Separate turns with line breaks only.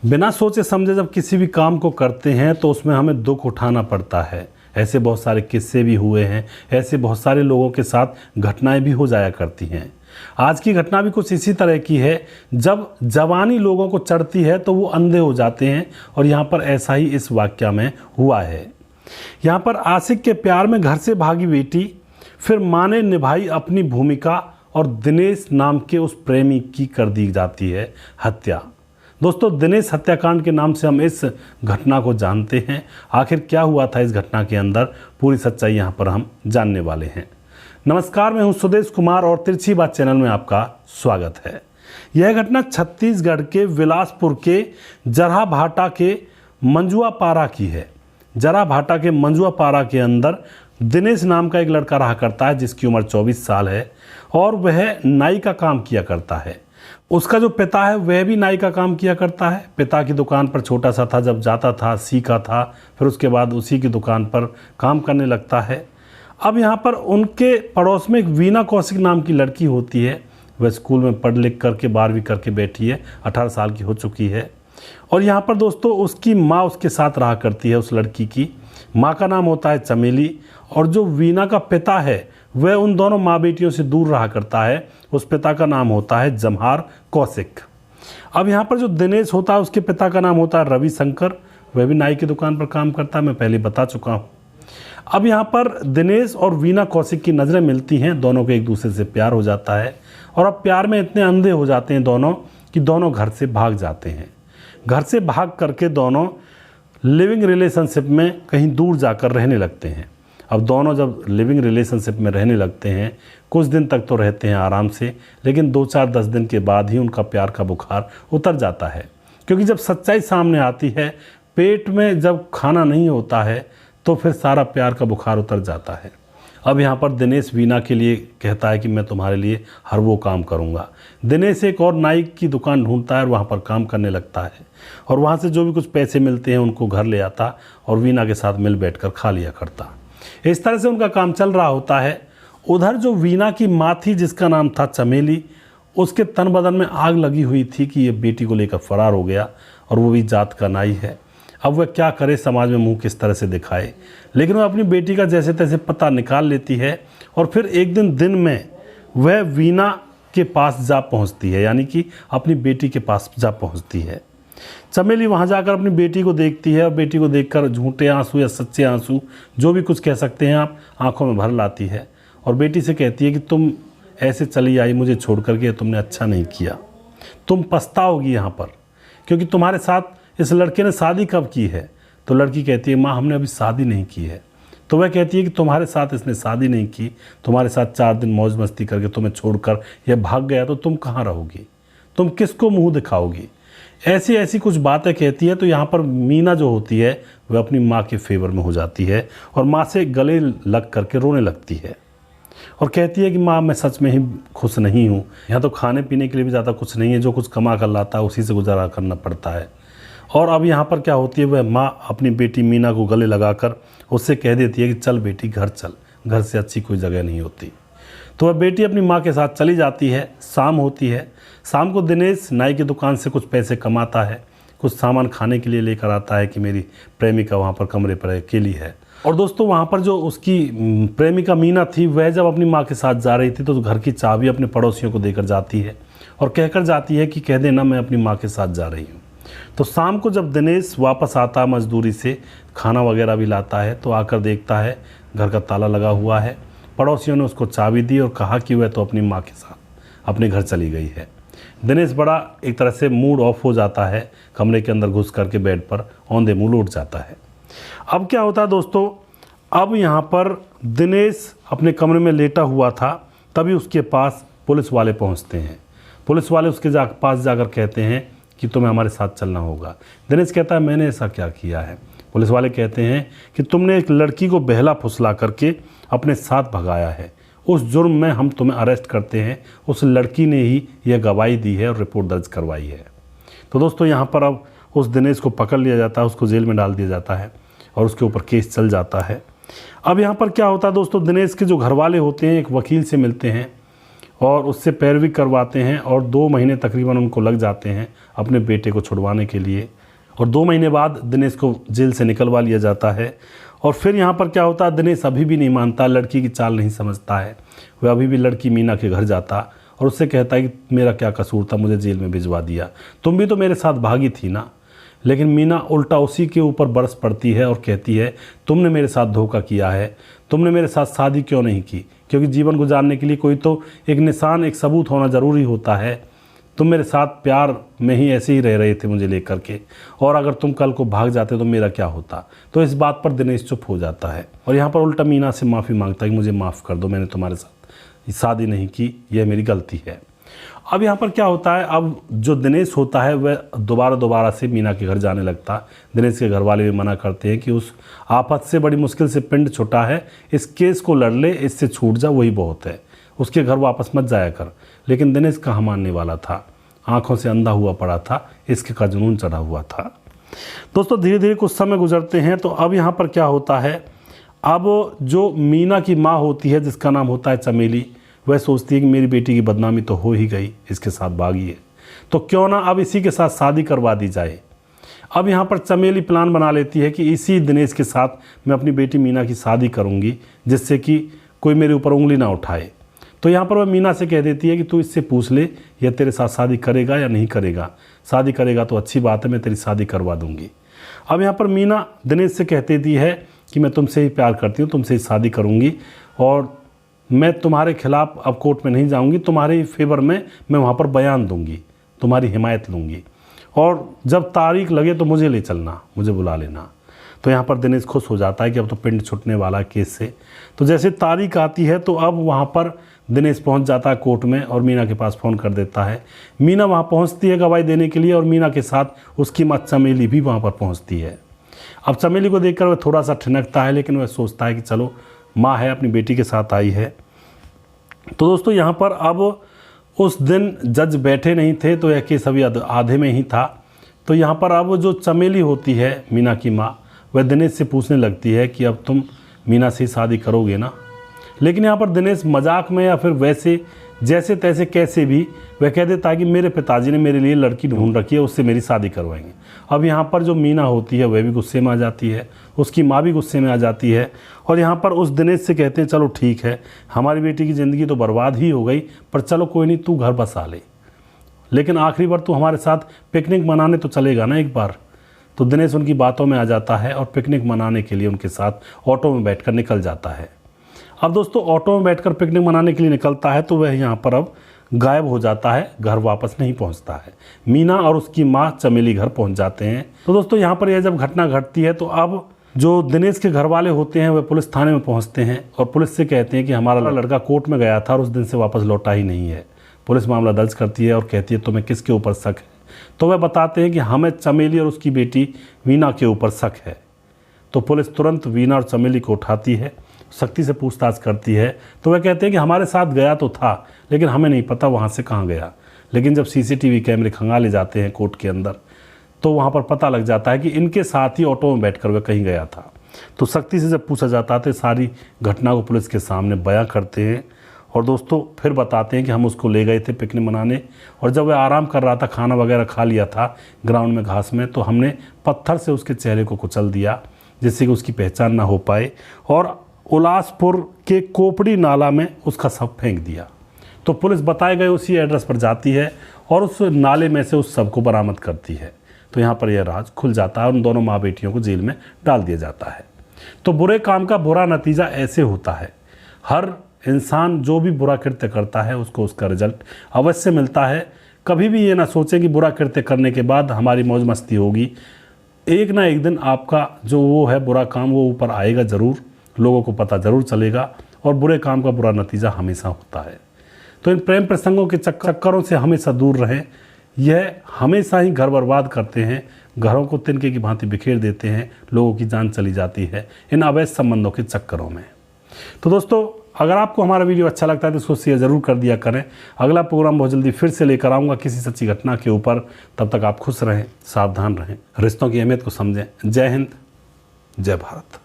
बिना सोचे समझे जब किसी भी काम को करते हैं तो उसमें हमें दुख उठाना पड़ता है। ऐसे बहुत सारे किस्से भी हुए हैं, ऐसे बहुत सारे लोगों के साथ घटनाएं भी हो जाया करती हैं। आज की घटना भी कुछ इसी तरह की है। जब जवानी लोगों को चढ़ती है तो वो अंधे हो जाते हैं, और यहाँ पर ऐसा ही इस वाकया में हुआ है। यहाँ पर आशिक के प्यार में घर से भागी बेटी, फिर माँ ने निभाई अपनी भूमिका और दिनेश नाम के उस प्रेमी की कर दी जाती है हत्या। दोस्तों, दिनेश हत्याकांड के नाम से हम इस घटना को जानते हैं। आखिर क्या हुआ था इस घटना के अंदर, पूरी सच्चाई यहाँ पर हम जानने वाले हैं। नमस्कार, मैं हूँ सुदेश कुमार और तिरछी बात चैनल में आपका स्वागत है। यह घटना छत्तीसगढ़ के बिलासपुर के जराभाटा के मंजुआपारा की है। जराभाटा के मंजुआपारा के अंदर दिनेश नाम का एक लड़का रहा करता है, जिसकी उम्र 24 साल है और वह नाई का काम किया करता है। उसका जो पिता है वह भी नाई का काम किया करता है। पिता की दुकान पर छोटा सा था, जब जाता था सीखा था, फिर उसके बाद उसी की दुकान पर काम करने लगता है। अब यहाँ पर उनके पड़ोस में एक वीना कौशिक नाम की लड़की होती है। वह स्कूल में पढ़ लिख करके 12वीं करके बैठी है, 18 साल की हो चुकी है। और यहाँ पर दोस्तों उसकी माँ उसके साथ रहा करती है। उस लड़की की माँ का नाम होता है चमेली, और जो वीना का पिता है वह उन दोनों माँ बेटियों से दूर रहा करता है। उस पिता का नाम होता है जमहार कौशिक। अब यहाँ पर जो दिनेश होता है उसके पिता का नाम होता है रविशंकर। वह भी नाई की दुकान पर काम करता है, मैं पहले बता चुका हूँ। अब यहाँ पर दिनेश और वीना कौशिक की नज़रें मिलती हैं, दोनों को एक दूसरे से प्यार हो जाता है। और अब प्यार में इतने अंधे हो जाते हैं दोनों कि दोनों घर से भाग जाते हैं। घर से भाग करके दोनों लिविंग रिलेशनशिप में कहीं दूर जाकर रहने लगते हैं। अब दोनों जब लिविंग रिलेशनशिप में रहने लगते हैं, कुछ दिन तक तो रहते हैं आराम से, लेकिन 2-4-10 दिन के बाद ही उनका प्यार का बुखार उतर जाता है। क्योंकि जब सच्चाई सामने आती है, पेट में जब खाना नहीं होता है तो फिर सारा प्यार का बुखार उतर जाता है। अब यहाँ पर दिनेश वीना के लिए कहता है कि मैं तुम्हारे लिए हर वो काम करूँगा। दिनेश एक और नाई की दुकान ढूंढता है और वहाँ पर काम करने लगता है, और वहाँ से जो भी कुछ पैसे मिलते हैं उनको घर ले आता और वीना के साथ मिल बैठकर खा लिया करता। इस तरह से उनका काम चल रहा होता है। उधर जो वीना की माँ थी, जिसका नाम था चमेली, उसके तन बदन में आग लगी हुई थी कि ये बेटी को लेकर फरार हो गया, और वो भी जात का नाई है। अब वह क्या करे, समाज में मुंह किस तरह से दिखाए, लेकिन वह अपनी बेटी का जैसे तैसे पता निकाल लेती है। और फिर एक दिन में वह वीना के पास जा पहुंचती है, यानी कि अपनी बेटी के पास जा पहुंचती है। चमेली वहां जाकर अपनी बेटी को देखती है, और बेटी को देखकर झूठे आंसू या सच्चे आंसू जो भी कुछ कह सकते हैं आप, आंखों में भर लाती है। और बेटी से कहती है कि तुम ऐसे चली आई मुझे छोड़ करके, तुमने अच्छा नहीं किया, तुम पछताओगी यहाँ पर, क्योंकि तुम्हारे साथ इस लड़के ने शादी कब की है। तो लड़की कहती है, माँ हमने अभी शादी नहीं की है। तो वह कहती है कि तुम्हारे साथ इसने शादी नहीं की, तुम्हारे साथ 4 दिन मौज मस्ती करके तुम्हें छोड़कर यह भाग गया, तो तुम कहाँ रहोगी, तुम किसको मुंह दिखाओगी। ऐसी ऐसी कुछ बातें कहती है। तो यहाँ पर मीना जो होती है वह अपनी माँ के फेवर में हो जाती है, और माँ से गले लग करके रोने लगती है, और कहती है कि माँ मैं सच में ही खुश नहीं हूँ। यहाँ तो खाने पीने के लिए भी ज़्यादा कुछ नहीं है, जो कुछ कमा कर लाता है उसी से गुजारा करना पड़ता है। और अब यहाँ पर क्या होती है, वह माँ अपनी बेटी मीना को गले लगाकर उससे कह देती है कि चल बेटी घर चल, घर से अच्छी कोई जगह नहीं होती। तो वह बेटी अपनी माँ के साथ चली जाती है। शाम होती है। शाम को दिनेश नाई की दुकान से कुछ पैसे कमाता है, कुछ सामान खाने के लिए लेकर आता है कि मेरी प्रेमिका वहाँ पर कमरे पर अकेली है। और दोस्तों वहाँ पर जो उसकी प्रेमिका मीना थी, वह जब अपनी माँ के साथ जा रही थी तो घर की चाबी अपने पड़ोसियों को देकर जाती है, और कहकर जाती है कि कह देना मैं अपनी माँ के साथ जा रही हूँ। तो शाम को जब दिनेश वापस आता है मजदूरी से, खाना वगैरह भी लाता है, तो आकर देखता है घर का ताला लगा हुआ है। पड़ोसियों ने उसको चाबी दी और कहा कि वह तो अपनी माँ के साथ अपने घर चली गई है। दिनेश बड़ा एक तरह से मूड ऑफ हो जाता है, कमरे के अंदर घुस करके बेड पर औंधे मुँह लौट जाता है। अब क्या होता है दोस्तों, अब यहाँ पर दिनेश अपने कमरे में लेटा हुआ था, तभी उसके पास पुलिस वाले पहुँचते हैं। पुलिस वाले उसके पास जाकर कहते हैं कि तुम्हें हमारे साथ चलना होगा। दिनेश कहता है मैंने ऐसा क्या किया है। पुलिस वाले कहते हैं कि तुमने एक लड़की को बहला फुसला करके अपने साथ भगाया है, उस जुर्म में हम तुम्हें अरेस्ट करते हैं। उस लड़की ने ही यह गवाही दी है और रिपोर्ट दर्ज करवाई है। तो दोस्तों यहाँ पर अब उस दिनेश को पकड़ लिया जाता है, उसको जेल में डाल दिया जाता है और उसके ऊपर केस चल जाता है। अब यहाँ पर क्या होता है दोस्तों, दिनेश के जो घर वाले होते हैं एक वकील से मिलते हैं और उससे पैरवी करवाते हैं, और 2 महीने तकरीबन उनको लग जाते हैं अपने बेटे को छुड़वाने के लिए। और 2 महीने बाद दिनेश को जेल से निकलवा लिया जाता है। और फिर यहाँ पर क्या होता है, दिनेश अभी भी नहीं मानता, लड़की की चाल नहीं समझता है। वह अभी भी लड़की मीना के घर जाता और उससे कहता है कि मेरा क्या कसूर था, मुझे जेल में भिजवा दिया, तुम भी तो मेरे साथ भागी थी ना। लेकिन मीना उल्टा उसी के ऊपर बरस पड़ती है और कहती है तुमने मेरे साथ धोखा किया है, तुमने मेरे साथ शादी क्यों नहीं की, क्योंकि जीवन गुजारने के लिए कोई तो एक निशान, एक सबूत होना ज़रूरी होता है। तुम मेरे साथ प्यार में ही ऐसे ही रह रहे थे मुझे लेकर के, और अगर तुम कल को भाग जाते तो मेरा क्या होता। तो इस बात पर दिनेश चुप हो जाता है और यहाँ पर उल्टा मीना से माफ़ी मांगता है कि मुझे माफ़ कर दो, मैंने तुम्हारे साथ शादी नहीं की, यह मेरी गलती है। अब यहाँ पर क्या होता है, अब जो दिनेश होता है वह दोबारा से मीना के घर जाने लगता। दिनेश के घर वाले भी मना करते हैं कि उस आफत से बड़ी मुश्किल से पिंड छुटा है, इस केस को लड़ ले, इससे छूट जा, वही बहुत है, उसके घर वापस मत जाया कर। लेकिन दिनेश कहाँ मानने वाला था, आंखों से अंधा हुआ पड़ा था, इसके का जुनून चढ़ा हुआ था। दोस्तों धीरे धीरे कुछ समय गुजरते हैं तो अब यहाँ पर क्या होता है, अब जो मीना की माँ होती है जिसका नाम होता है चमेली, वह सोचती है कि मेरी बेटी की बदनामी तो हो ही गई, इसके साथ भागी है, तो क्यों ना अब इसी के साथ शादी करवा दी जाए। अब यहाँ पर चमेली प्लान बना लेती है कि इसी दिनेश के साथ मैं अपनी बेटी मीना की शादी करूँगी, जिससे कि कोई मेरे ऊपर उंगली ना उठाए। तो यहाँ पर वह मीना से कह देती है कि तू इससे पूछ ले यह तेरे साथ शादी करेगा या नहीं करेगा, शादी करेगा तो अच्छी बात है, मैं तेरी शादी करवा दूँगी। अब यहाँ पर मीना दिनेश से कह देती है कि मैं तुमसे ही प्यार करती हूँ, तुमसे ही शादी करूँगी और मैं तुम्हारे खिलाफ अब कोर्ट में नहीं जाऊंगी, तुम्हारे फेवर में मैं वहाँ पर बयान दूंगी, तुम्हारी हिमायत लूँगी, और जब तारीख लगे तो मुझे ले चलना, मुझे बुला लेना। तो यहाँ पर दिनेश खुश हो जाता है कि अब तो पिंड छुटने वाला है केस से। तो जैसे तारीख आती है तो अब वहाँ पर दिनेश पहुँच जाता है कोर्ट में और मीना के पास फ़ोन कर देता है। मीना वहाँ पहुँचती है गवाही देने के लिए और मीना के साथ उसकी माँ चमेली भी वहाँ पर पहुँचती है। अब चमेली को देखकर वह थोड़ा सा ठिनकता है, लेकिन वह सोचता है कि चलो माँ है, अपनी बेटी के साथ आई है। तो दोस्तों यहाँ पर अब उस दिन जज बैठे नहीं थे तो यह केस अभी आधे में ही था। तो यहाँ पर अब जो चमेली होती है मीना की माँ, वह दिनेश से पूछने लगती है कि अब तुम मीना से शादी करोगे ना। लेकिन यहाँ पर दिनेश मजाक में या फिर वैसे जैसे तैसे कैसे भी वह कह देता है कि मेरे पिताजी ने मेरे लिए लड़की ढूंढ रखी है, उससे मेरी शादी करवाएंगे। अब यहाँ पर जो मीना होती है वह भी गुस्से में आ जाती है, उसकी माँ भी गुस्से में आ जाती है और यहाँ पर उस दिनेश से कहते हैं चलो ठीक है, हमारी बेटी की ज़िंदगी तो बर्बाद ही हो गई, पर चलो कोई नहीं, तू घर बसा ले, लेकिन आखिरी बार तू हमारे साथ पिकनिक मनाने तो चलेगा ना एक बार। तो दिनेश उनकी बातों में आ जाता है और पिकनिक मनाने के लिए उनके साथ ऑटो में बैठकर निकल जाता है। अब दोस्तों ऑटो में बैठकर पिकनिक मनाने के लिए निकलता है तो वह यहाँ पर अब गायब हो जाता है, घर वापस नहीं पहुँचता है। मीना और उसकी माँ चमेली घर पहुँच जाते हैं। तो दोस्तों यहाँ पर यह जब घटना घटती है तो अब जो दिनेश के घर वाले होते हैं वह पुलिस थाने में पहुँचते हैं और पुलिस से कहते हैं कि हमारा लड़का कोर्ट में गया था और उस दिन से वापस लौटा ही नहीं है। पुलिस मामला दर्ज करती है और कहती है तुम्हें किसके ऊपर शक है। तो वह बताते हैं कि हमें चमेली और उसकी बेटी वीना के ऊपर शक है। तो पुलिस तुरंत वीना और चमेली को उठाती है, सख्ती से पूछताछ करती है। तो वह कहते हैं कि हमारे साथ गया तो था, लेकिन हमें नहीं पता वहाँ से कहाँ गया। लेकिन जब सीसीटीवी कैमरे खंगाले जाते हैं कोर्ट के अंदर तो वहाँ पर पता लग जाता है कि इनके साथ ही ऑटो में बैठकर वह कहीं गया था। तो सख्ती से जब पूछा जाता है तो सारी घटना को पुलिस के सामने बयां करते हैं और दोस्तों फिर बताते हैं कि हम उसको ले गए थे पिकनिक मनाने और जब वह आराम कर रहा था, खाना वगैरह खा लिया था ग्राउंड में घास में, तो हमने पत्थर से उसके चेहरे को कुचल दिया जिससे कि उसकी पहचान ना हो पाए और उलासपुर के कोपड़ी नाला में उसका शव फेंक दिया। तो पुलिस बताए गए उसी एड्रेस पर जाती है और उस नाले में से उस शव को बरामद करती है। तो यहाँ पर यह राज खुल जाता है और उन दोनों माँ बेटियों को जेल में डाल दिया जाता है। तो बुरे काम का बुरा नतीजा ऐसे होता है, हर इंसान जो भी बुरा कृत्य करता है उसको उसका रिजल्ट अवश्य मिलता है। कभी भी ये ना सोचें कि बुरा कृत्य करने के बाद हमारी मौज मस्ती होगी। एक ना एक दिन आपका जो वो है बुरा काम वो ऊपर आएगा ज़रूर, लोगों को पता ज़रूर चलेगा और बुरे काम का बुरा नतीजा हमेशा होता है। तो इन प्रेम प्रसंगों के चक्करों से हमेशा दूर रहें। यह हमेशा ही घर बर्बाद करते हैं, घरों को तिनके की भांति बिखेर देते हैं, लोगों की जान चली जाती है इन अवैध संबंधों के चक्करों में। तो दोस्तों अगर आपको हमारा वीडियो अच्छा लगता है तो इसको शेयर ज़रूर कर दिया करें। अगला प्रोग्राम बहुत जल्दी फिर से लेकर आऊँगा किसी सच्ची घटना के ऊपर। तब तक आप खुश रहें, सावधान रहें, रिश्तों की अहमियत को समझें। जय हिंद, जय भारत।